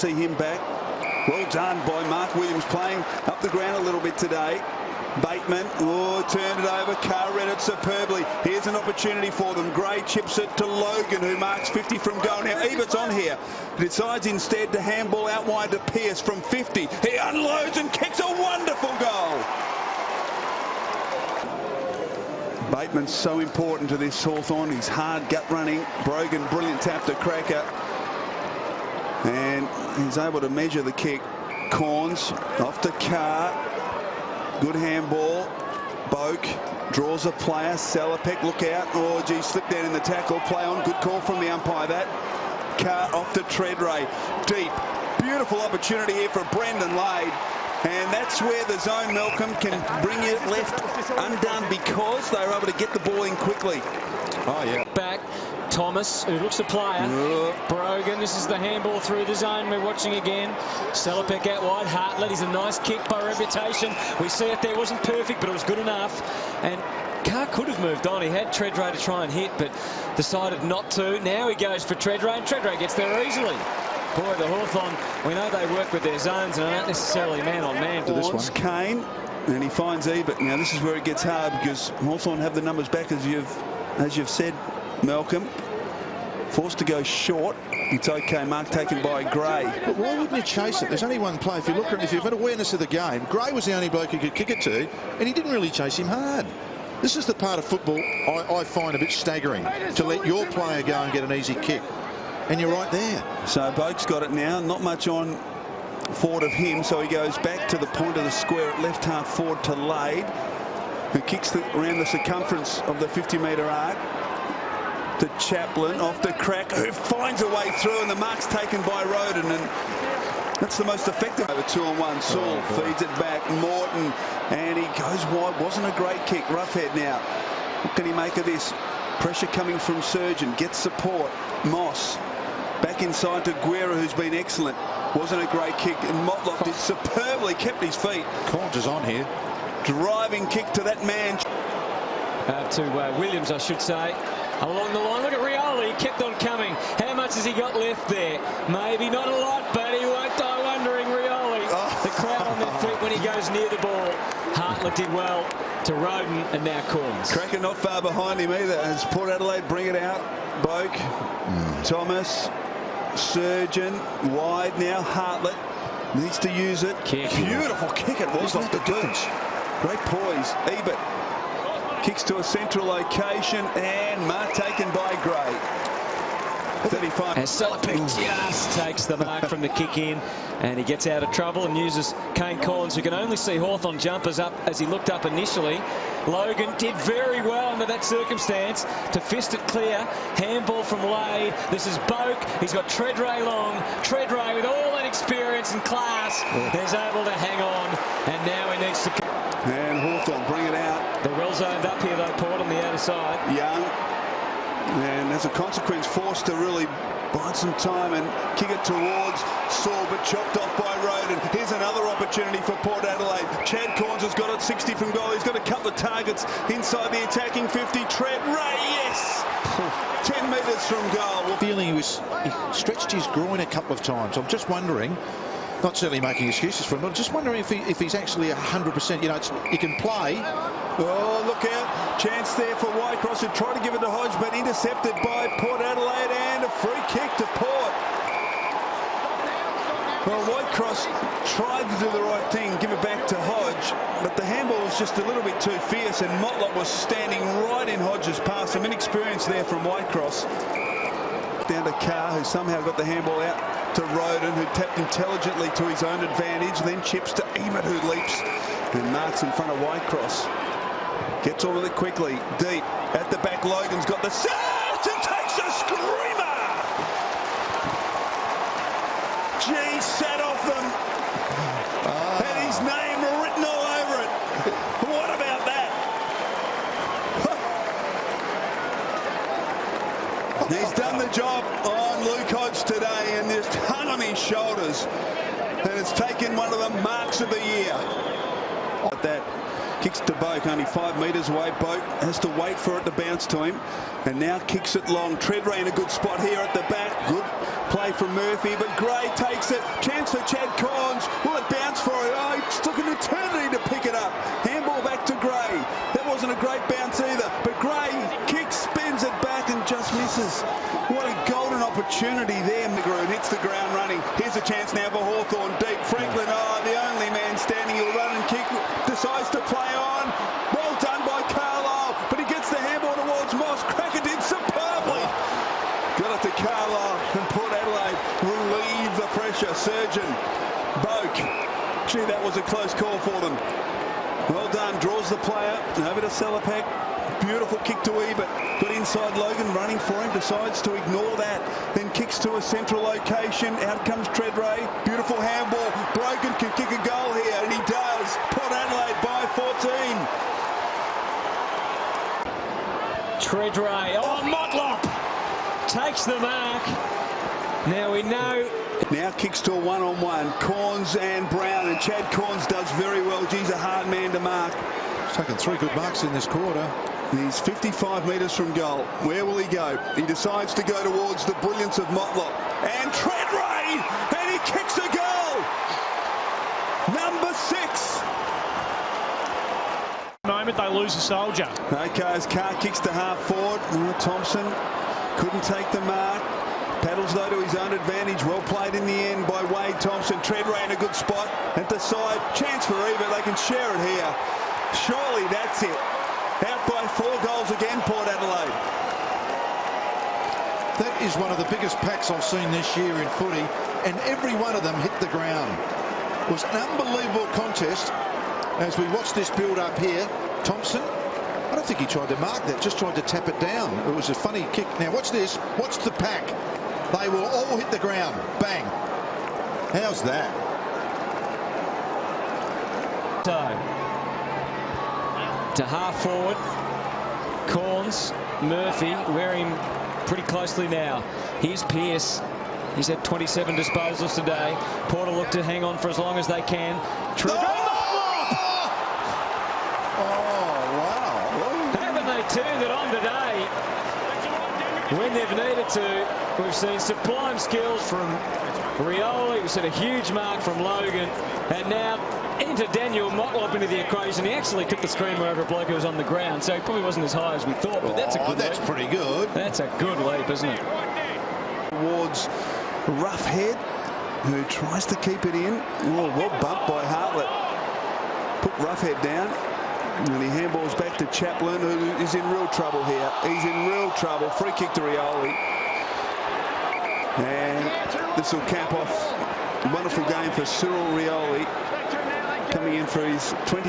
see him back. Well done by Mark Williams, playing up the ground a little bit today. Bateman, turned it over. Carr read it superbly. Here's an opportunity for them. Gray chips it to Logan, who marks 50 from goal. Now, Ebert's on here. Decides instead to handball out wide to Pearce from 50. He unloads and kicks a wonderful goal. Bateman's so important to this Hawthorn. He's hard gut running. Brogan, brilliant tap to Cracker. And he's able to measure the kick. Corns off to Carr. Good handball. Boak draws a player. Salopek, look out. Oh, gee, slipped down in the tackle. Play on. Good call from the umpire. That. Carr off to Treadray. Deep. Beautiful opportunity here for Brendan Lade. And that's where the zone, Malcolm, can bring you left undone because they were able to get the ball in quickly. Oh, yeah. Back. Thomas, who looks a player. Brogan, this is the handball through the zone. We're watching again. Salopek out wide. Hartlett, he's a nice kick by reputation. We see it there. Wasn't perfect, but it was good enough. And Carr could have moved on. He had Treadray to try and hit, but decided not to. Now he goes for Treadray, and Treadray gets there easily. Boy, the Hawthorn, we know they work with their zones and aren't necessarily man-on-man to this one. Kane, and he finds Ebert. Now, this is where it gets hard because Hawthorn have the numbers back, as you've said, Malcolm. Forced to go short. It's okay. Mark taken by Gray. But why wouldn't you chase it? There's only one play. If you look at it, if you've got awareness of the game, Gray was the only bloke you could kick it to, and he didn't really chase him hard. This is the part of football I find a bit staggering, to let your player go and get an easy kick. And you're right there. So Boak's got it now. Not much on forward of him, so he goes back to the point of the square at left half forward to Lade, who kicks around the circumference of the 50-metre arc. To Chaplin, off the Crack, who finds a way through, and the mark's taken by Roden, and that's the most effective. Over 2-on-1, Saul feeds it back, Morton, and he goes wide. Wasn't a great kick. Roughhead now. What can he make of this? Pressure coming from Surgeon, gets support. Moss back inside to Guerra, who's been excellent. Wasn't a great kick, and Motlop did superbly, kept his feet. Corns is on here. Driving kick to that man. To Williams, I should say. Along the line, look at Rioli, he kept on coming. How much has he got left there? Maybe not a lot, but he won't die wondering, Rioli. The crowd on their feet when he goes near the ball. Hartlett did well to Roden, and now Corns. Cracker not far behind him either, as Port Adelaide bring it out. Boak, Thomas, Surgeon, wide now. Hartlett needs to use it. Beautiful kick it was off the bench. Great poise. Ebert kicks to a central location, and mark taken by Gray. 35. As Salopek just takes the mark from the kick in, and he gets out of trouble and uses Kane Collins, who can only see Hawthorn jumpers up as he looked up initially. Logan did very well under that circumstance to fist it clear. Handball from Lade. This is Boak. He's got Treadray long. Treadray with all that experience and class is able to hang on, and now he needs to... And Hawthorn bring it out. They're well zoned up here though, Port, on the outer side. Young, and as a consequence forced to really bide some time and kick it towards Saul, but chopped off by Roden. Here's another opportunity for Port Adelaide. Chad Corns has got it 60 from goal. He's got a couple of targets inside the attacking 50. Treadray, yes! 10 metres from goal. Feeling he stretched his groin a couple of times. I'm just wondering, not certainly making excuses for him, but just wondering if he's actually 100%. You know, he can play. Oh, look out. Chance there for Whitecross, who tried to give it to Hodge, but intercepted by Port Adelaide, and a free kick to Port. Well, Whitecross tried to do the right thing, give it back to Hodge, but the handball was just a little bit too fierce, and Motlop was standing right in Hodge's path. Some inexperience there from Whitecross. Down to Carr, who somehow got the handball out to Roden, who tapped intelligently to his own advantage, then chips to Ebert, who leaps and marks in front of Whitecross. Gets all of it quickly, deep, at the back. Logan's got the surge and takes a screamer! Gee, sat off them, and his name written all over it. What about that? He's done the job on Luke Hodge today and just hung on his shoulders, and it's taken one of the marks of the year. That Kicks to Boak, only 5 metres away. Boak has to wait for it to bounce to him. And now kicks it long. Treadray in a good spot here at the back. Good play from Murphy, but Gray takes it. Chance for Chad Collins. Will it bounce for it? Oh, it took an eternity to pick it up. Handball back to Gray. That wasn't a great bounce either. But Gray kicks, spins it back and just misses. What a golden opportunity there. McGroon hits the ground running. Here's a chance now for Hawthorn. Deep. Franklin, the only man standing. He'll run and kick. Decides to play on. Well done by Carlisle. But he gets the handball towards Moss. Cracker did superbly. Got it to Carlisle. And Port Adelaide relieve the pressure. Surgeon. Boak. Gee, that was a close call for them. Well done. Draws the player. Over to Salapak. Beautiful kick to Ebert. Got inside Logan running for him. Decides to ignore that. Then kicks to a central location. Out comes Treadray. Beautiful handball. Brogan can kick a goal here. And he does. Port Adelaide by 14. Treadray. Oh, Motlop takes the mark. Now we know. Now kicks to a one-on-one. Corns and Brown. And Chad Corns does very well. He's a hard man to mark. He's taken 3 good marks in this quarter. He's 55 metres from goal. Where will he go? He decides to go towards the brilliance of Motlop. And Treadray! And he kicks a goal! Number 6. Moment they lose a soldier. Okay, as Carr kicks to half forward. Thompson couldn't take the mark. Paddles though to his own advantage. Well played in the end by Wade Thompson. Treadray in a good spot at the side. Chance for Ebert. They can share it here. Surely that's it. Out by 4 goals again, Port Adelaide. That is one of the biggest packs I've seen this year in footy, and every one of them hit the ground. It was an unbelievable contest as we watch this build up here. Thompson, I don't think he tried to mark that, just tried to tap it down. It was a funny kick. Now watch this, watch the pack. They will all hit the ground. Bang. How's that? To half forward, Corns, Murphy, wearing pretty closely now. Here's Pearce. He's had 27 disposals today. Porter look to hang on for as long as they can. Haven't they turned it on today? When they've needed to. We've seen sublime skills from Rioli. We've seen a huge mark from Logan. And now into Daniel Motlop into the equation. He actually took the screamer over a bloke who was on the ground, so he probably wasn't as high as we thought, but that's a good That's leap. pretty good. That's a good leap, isn't it? Towards Roughhead, who tries to keep it in. Oh, well bumped by Hartlett. Put Roughhead down. And he handballs back to Chaplin, who is in real trouble here. He's in real trouble. Free kick to Rioli. And this will cap off a wonderful game for Cyril Rioli, coming in for his 20th.